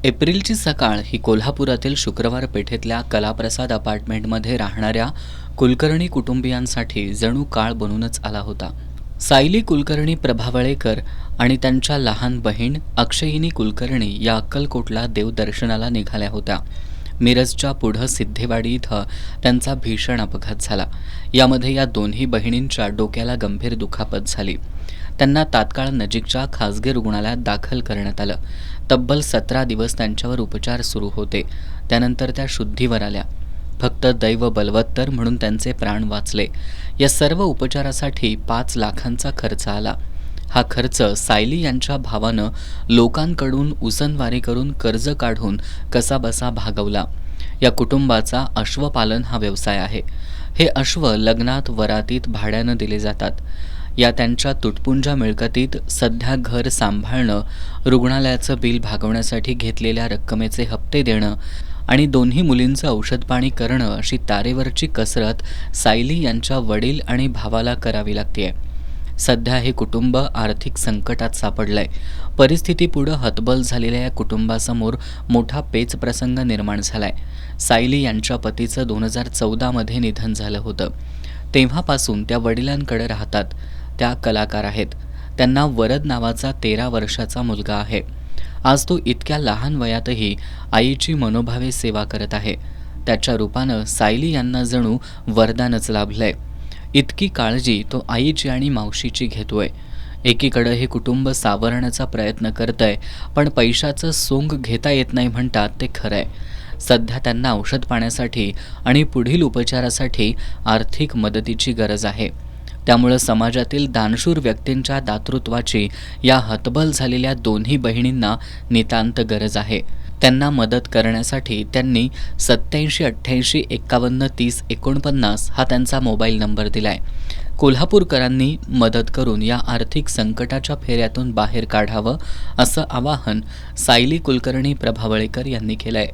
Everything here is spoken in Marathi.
एप्रिलची सकाळ ही कोल्हापुरातील शुक्रवार पेठेतल्या कलाप्रसाद अपार्टमेंटमध्ये राहणाऱ्या कुलकर्णी कुटुंबियांसाठी जणू काळ बनूनच आला होता. सायली कुलकर्णी प्रभावळेकर आणि त्यांच्या लहान बहीण अक्षयिनी कुलकर्णी या अक्कलकोटला देवदर्शनाला निघाल्या होत्या. मिरजच्या पुढं सिद्धेवाडी इथं त्यांचा भीषण अपघात झाला. यामध्ये या दोन्ही बहिणींच्या डोक्याला गंभीर दुखापत झाली. त्यांना तात्काळ नजीकच्या खासगी रुग्णालयात दाखल करण्यात आलं. तब्बल 17 दिवस त्यांच्यावर उपचार सुरू होते. त्यानंतर त्या शुद्धीवर आल्या. फक्त दैव बलवत्तर म्हणून त्यांचे प्राण वाचले. या सर्व उपचारासाठी 5 लाखांचा खर्च आला. हा खर्च सायली यांच्या भावानं लोकांकडून उसनवारी करून कर्ज काढून कसाबसा भागवला. या कुटुंबाचा अश्वपालन हा व्यवसाय आहे. हे अश्व लग्नात वरातीत भाड्यानं दिले जातात. या त्यांच्या तुटपुंजा मिळकतीत सध्या घर सांभाळणं, रुग्णालयाचं बिल भागवण्यासाठी घेतलेल्या रक्कमेचे हप्ते देणं आणि दोन्ही मुलींचं औषधपाणी करणं अशी तारेवरची कसरत सायली यांच्या वडील आणि भावाला करावी लागतेय. सध्या हे कुटुंब आर्थिक संकटात सापडलंय. परिस्थितीपुढं हतबल झालेल्या या कुटुंबासमोर मोठा पेच प्रसंग निर्माण झालाय. सायली यांच्या पतीचं 2014 मध्ये निधन झालं होतं. तेव्हापासून त्या वडिलांकडे राहतात. त्या कलाकार आहेत. त्यांना वरद नावाचा 13 वर्षाचा मुलगा आहे. आज तो इतक्या लहान वयातही आईची मनोभावे सेवा करत आहे. त्याच्या रूपानं सायली यांना जणू वरदानच लाभलंय. इतकी काळजी तो आईची आणि मावशीची घेतोय. एकीकडे हे कुटुंब सावरण्याचा प्रयत्न करतंय, पण पैशाचं सोंग घेता येत नाही म्हणतात ते खरंय. सध्या त्यांना औषध पाण्यासाठी आणि पुढील उपचारासाठी आर्थिक मदतीची गरज आहे. त्यामुळे समाजातील दानशूर व्यक्तींच्या दातृत्वाची या हतबल झालेल्या दोन्ही बहिणींना नितांत गरज आहे. त्यांना मदत करण्यासाठी त्यांनी 8788 51 30 49 हा त्यांचा मोबाईल नंबर दिलाय. कोल्हापूरकरांनी मदत करून या आर्थिक संकटाच्या फेऱ्यातून बाहेर काढावं असं आवाहन सायली कुलकर्णी प्रभावळेकर यांनी केलंय.